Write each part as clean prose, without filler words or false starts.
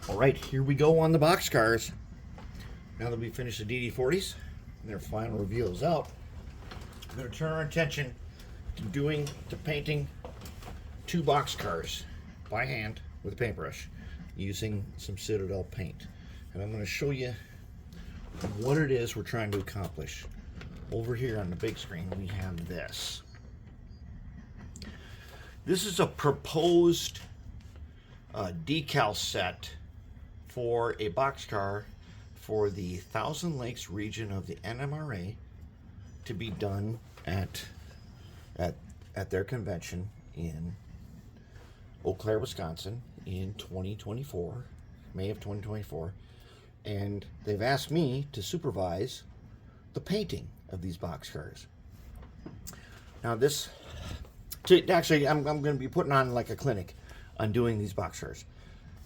All right, here we go on the boxcars. Now that we finished the DD40s, and their final reveal is out, we're going to turn our attention to painting two boxcars by hand with a paintbrush using some Citadel paint. And I'm going to show you what it is we're trying to accomplish. Over here on the big screen, we have this. This is a proposed decal set for a boxcar for the Thousand Lakes region of the NMRA to be done at their convention in Eau Claire, Wisconsin in 2024, May of 2024. And they've asked me to supervise the painting of these boxcars. Now I'm going to be putting on like a clinic on doing these boxcars.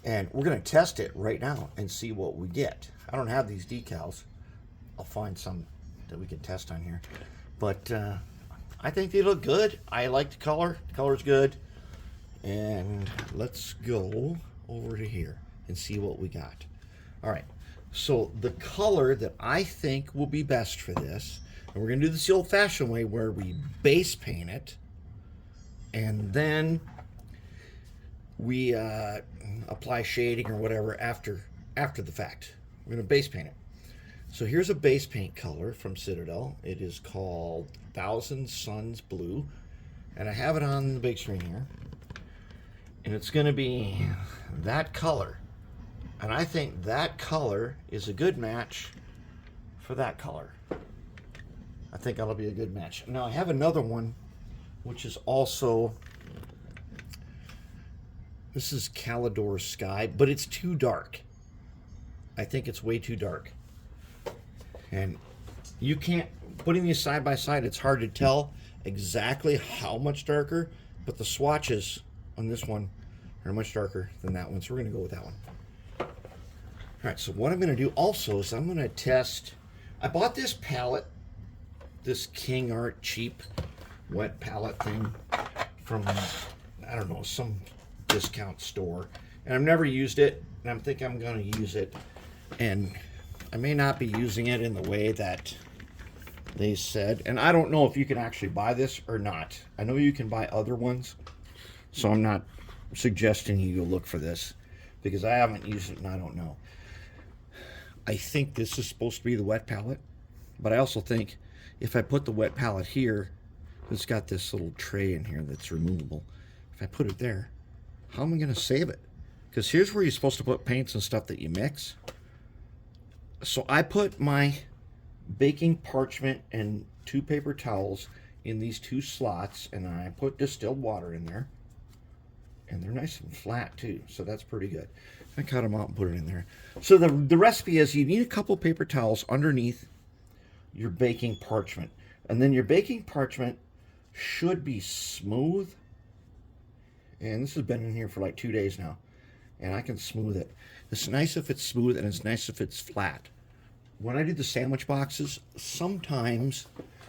And we're going to test it right now and see what we get. I don't have these decals. I'll find some that we can test on here. But I think they look good. I like the color. The color's good. And let's go over to here and see what we got. All right. So the color that I think will be best for this, and we're going to do this the old-fashioned way where we base paint it, and then we apply shading or whatever after the fact. We're going to base paint it. So here's a base paint color from Citadel. It is called Thousand Sons Blue, and I have it on the big screen here. And it's going to be that color. And I think that color is a good match for that color. I think that'll be a good match. Now I have another one, which is also, this is Calidor Sky, but it's too dark. I think it's way too dark. And you can't, putting these side by side, it's hard to tell exactly how much darker, but the swatches on this one are much darker than that one, so we're going to go with that one. All right, so what I'm going to do also is I'm going to test, I bought this palette, this King Art cheap wet palette thing from, I don't know, some discount store. And I've never used it, and I'm thinking I'm going to use it. And I may not be using it in the way that they said. And I don't know if you can actually buy this or not. I know you can buy other ones, so I'm not suggesting you go look for this because I haven't used it and I don't know. I think this is supposed to be the wet palette, but I also think if I put the wet palette here, it's got this little tray in here that's removable. If I put it there, how am I going to save it? Because here's where you're supposed to put paints and stuff that you mix. So I put my baking parchment and 2 paper towels in these 2 slots, and I put distilled water in there. And they're nice and flat too, so that's pretty good. I cut them out and put it in there. So the recipe is you need a couple paper towels underneath your baking parchment. And then your baking parchment should be smooth. And this has been in here for like 2 days now. And I can smooth it. It's nice if it's smooth and it's nice if it's flat. When I do the sandwich boxes, sometimes,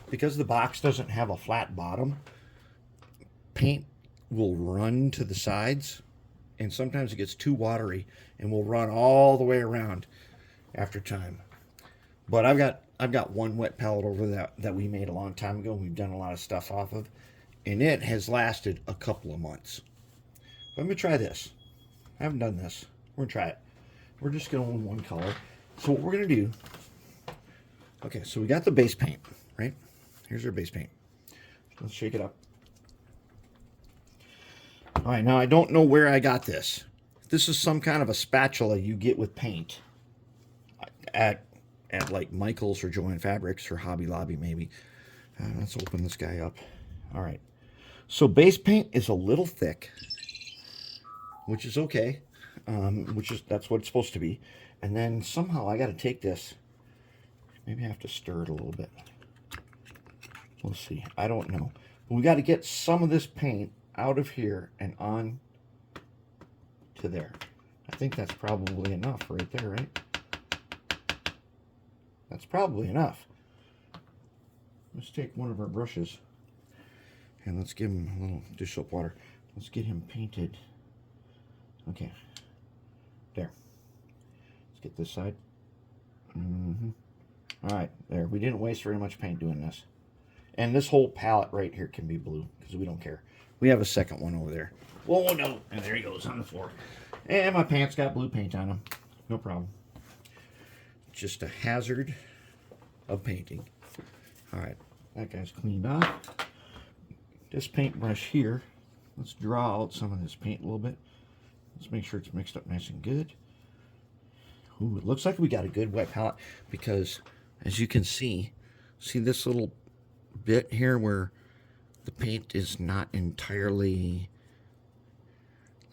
because the box doesn't have a flat bottom, paint will run to the sides, and sometimes it gets too watery and will run all the way around after time. But I've got one wet palette over that we made a long time ago. We've done a lot of stuff off of, and it has lasted a couple of months. But I'm gonna try this. I haven't done this. We're gonna try it. We're just gonna own one color. So what we're gonna do, okay, so we got the base paint, right? Here's our base paint. Let's shake it up. All right, now I don't know where I got this. This is some kind of a spatula you get with paint at like Michael's or Joann Fabrics or Hobby Lobby maybe. Let's open this guy up. All right, so base paint is a little thick, which is okay. That's what it's supposed to be. And then somehow I got to take this. Maybe I have to stir it a little bit. We'll see. I don't know. But we got to get some of this paint out of here and on to there. I think that's probably enough right there, right? That's probably enough. Let's take one of our brushes and let's give him a little dish soap water. Let's get him painted. Okay, there. get this side. All right, there. We didn't waste very much paint doing this. And this whole palette right here can be blue because we don't care. We have a second one over there. Whoa, no. And there he goes on the floor. And my pants got blue paint on them. No problem. Just a hazard of painting. All right, that guy's cleaned off. This paintbrush here, let's draw out some of this paint a little bit. Let's make sure it's mixed up nice and good. Ooh, it looks like we got a good wet palette because, as you can see this little bit here where the paint is not entirely,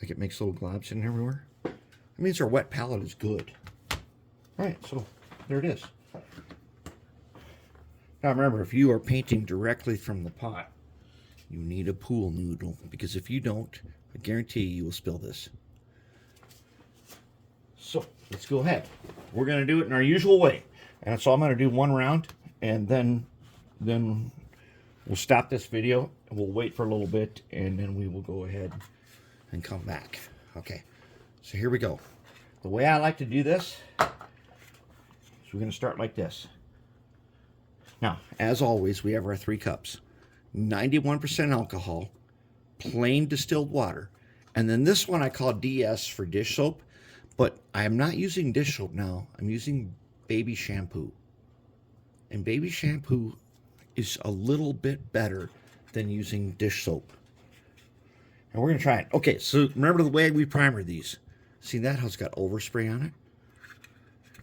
like it makes little globs in everywhere? That means our wet palette is good. All right, so there it is. Now remember, if you are painting directly from the pot, you need a pool noodle, because if you don't, I guarantee you will spill this. So let's go ahead. We're going to do it in our usual way. And so I'm going to do one round, and then we'll stop this video, and we'll wait for a little bit, and then we will go ahead and come back. Okay, so here we go. The way I like to do this is we're going to start like this. Now, as always, we have our 3 cups. 91% alcohol, plain distilled water. And then this one I call DS for dish soap, but I am not using dish soap now. I'm using baby shampoo. And baby shampoo is a little bit better than using dish soap. And we're going to try it. Okay, so remember the way we primer these. See that how it's got overspray on it?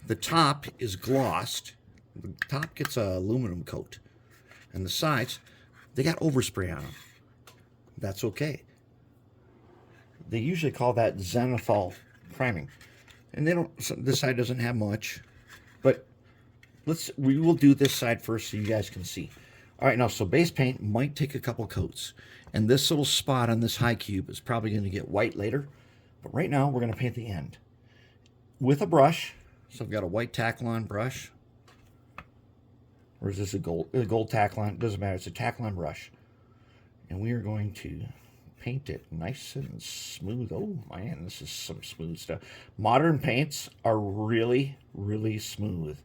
The top is glossed. The top gets a aluminum coat. And the sides, they got overspray on them. That's okay. They usually call that zenithal priming. And they don't, this side doesn't have much. But we will do this side first so you guys can see. All right, now, so base paint might take a couple coats. And this little spot on this high cube is probably going to get white later. But right now, we're going to paint the end. With a brush. So I've got a white Taklon brush. Or is this a gold Taklon? It doesn't matter. It's a Taklon brush. And we are going to paint it nice and smooth. Oh, man, this is some smooth stuff. Modern paints are really, really smooth.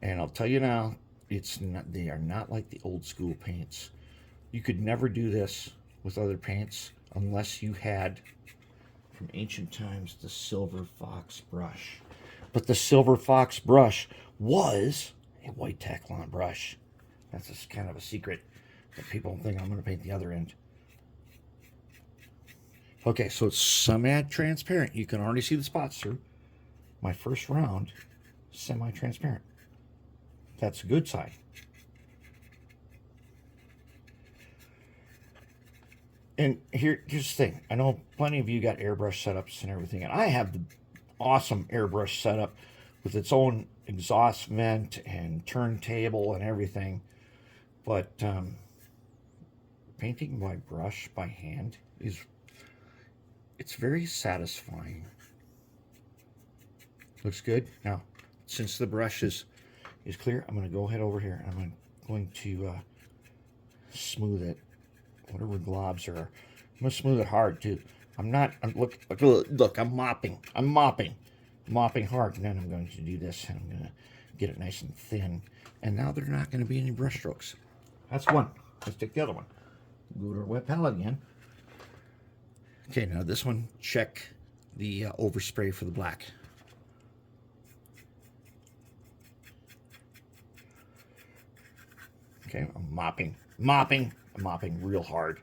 And I'll tell you now, they are not like the old school paints. You could never do this with other paints unless you had, from ancient times, the Silver Fox brush. But the Silver Fox brush was a white Taklon brush. That's just kind of a secret that people think I'm going to paint the other end. Okay, so it's semi-transparent. You can already see the spots through. My first round, semi-transparent. That's a good side. And here's the thing. I know plenty of you got airbrush setups and everything, and I have the awesome airbrush setup with its own exhaust vent and turntable and everything. But painting by brush, by hand, it's very satisfying. Looks good. Now, since the brush is clear, I'm going to go ahead over here and I'm going to smooth it. Whatever globs are. I'm going to smooth it hard too. Look, I'm mopping hard, and then I'm going to do this, and I'm going to get it nice and thin. And now there are not going to be any brush strokes. That's one. Let's take the other one. Go to our wet palette again. Okay, now this one, check the overspray for the black. Okay, I'm mopping real hard.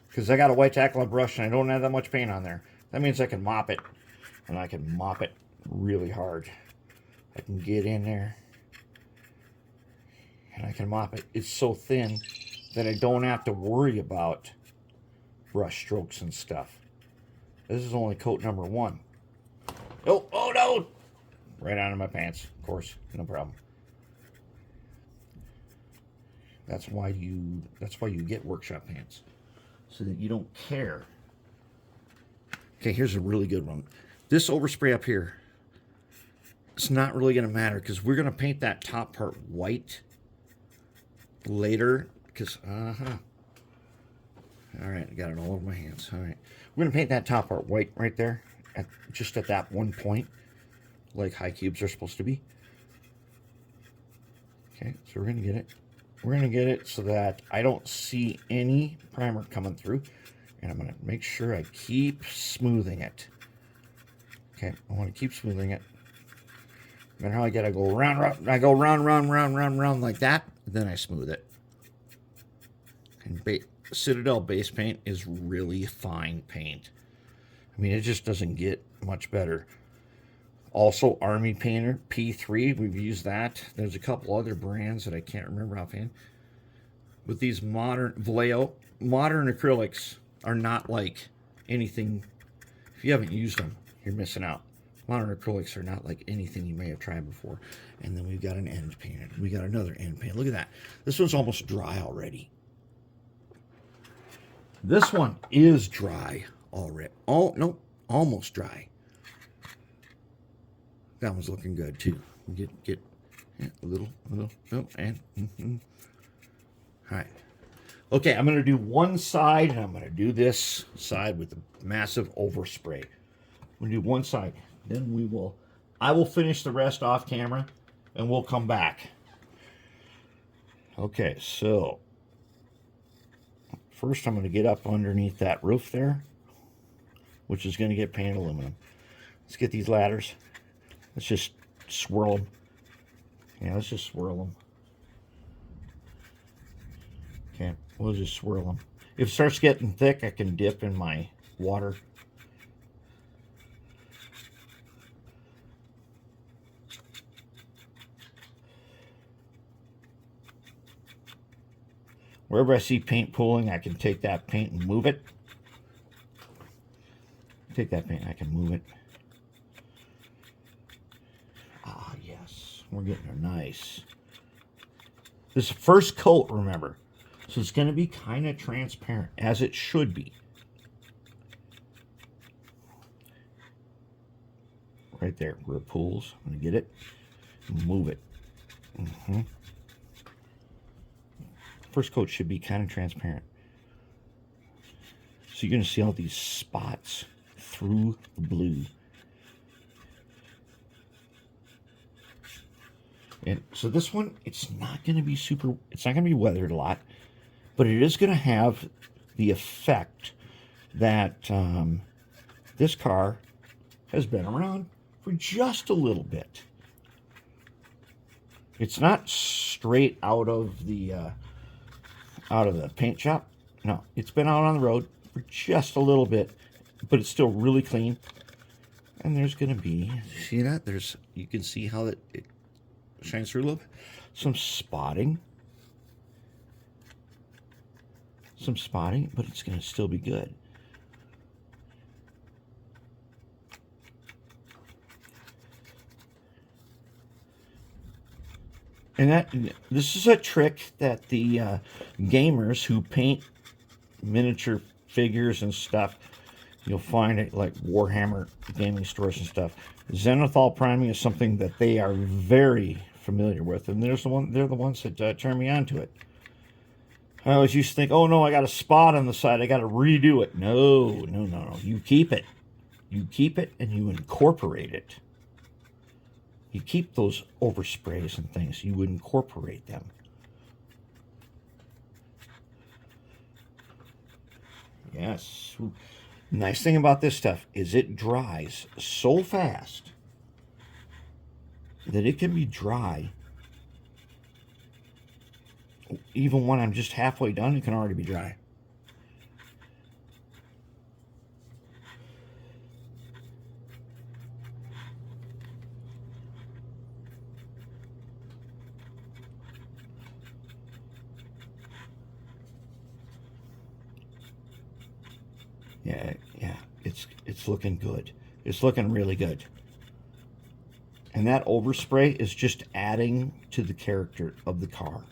Because I got a white Taklon brush and I don't have that much paint on there. That means I can mop it. And I can mop it really hard. I can get in there. And I can mop it. It's so thin that I don't have to worry about brush strokes and stuff. This is only coat number 1. Oh no! Right onto my pants, of course. No problem. That's why you get workshop pants. So that you don't care. Okay, here's a really good one. This overspray up here, it's not really going to matter because we're going to paint that top part white later. Because, All right, I got it all over my hands. All right, we're gonna paint that top part white right there, just at that one point, like high cubes are supposed to be. Okay, so we're gonna get it. We're gonna get it so that I don't see any primer coming through, and I'm gonna make sure I keep smoothing it. Okay, I want to keep smoothing it. No matter how I gotta go round, I go round like that, then I smooth it. And Citadel base paint is really fine paint. I mean, it just doesn't get much better. Also, Army Painter P3, we've used that. There's a couple other brands that I can't remember offhand. With these modern Vallejo, modern acrylics are not like anything. If you haven't used them, you're missing out. Modern acrylics are not like anything you may have tried before. And then we've got an end painted. We got another end paint. Look at that. This one's almost dry already. This one is dry already. Oh, no, almost dry. That one's looking good too. Get yeah, a little, oh, and all right. Okay, I'm gonna do one side, and I'm gonna do this side with a massive overspray. I'm gonna do one side, then I will finish the rest off camera, and we'll come back. Okay, so first I'm gonna get up underneath that roof there, which is gonna get painted aluminum. Let's get these ladders. Let's just swirl them. Yeah, let's just swirl them. Okay, we'll just swirl them. If it starts getting thick, I can dip in my water. Wherever I see paint pooling, I can take that paint and move it. Take that paint, I can move it. Ah, yes. We're getting her nice. This is first coat, remember. So it's going to be kind of transparent, as it should be. Right there, where it pools. I'm going to get it, move it. First coat should be kind of transparent. So you're going to see all these spots through the blue. And so this one, it's not going to be it's not going to be weathered a lot, but it is going to have the effect that this car has been around for just a little bit. It's not straight out of the paint shop. No, it's been out on the road for just a little bit, but it's still really clean. And there's going to be, see that? You can see how it shines through a little bit. Some spotting, but it's going to still be good. And this is a trick that the gamers who paint miniature figures and stuff, you'll find it like Warhammer gaming stores and stuff. Zenithal priming is something that they are very familiar with, and they're the ones that turn me on to it. I always used to think, oh no, I got a spot on the side, I got to redo it. No. You keep it. You keep it and you incorporate it. You keep those oversprays and things. You incorporate them. Yes. Nice thing about this stuff is it dries so fast that it can be dry. Even when I'm just halfway done, it can already be dry. Yeah, it's looking good. It's looking really good. And that overspray is just adding to the character of the car.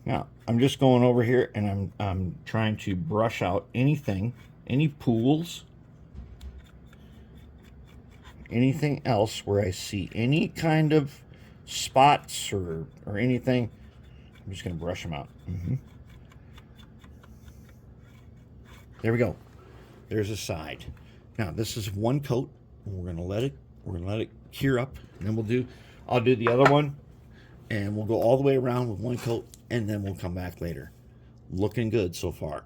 Now, I'm just going over here and I'm trying to brush out anything, any pools, anything else where I see any kind of spots or anything. I'm just going to brush them out. There we go. There's a side. Now this is one coat. We're going to let it cure up, and then I'll do the other one, and we'll go all the way around with one coat, and then we'll come back later. Looking good so far.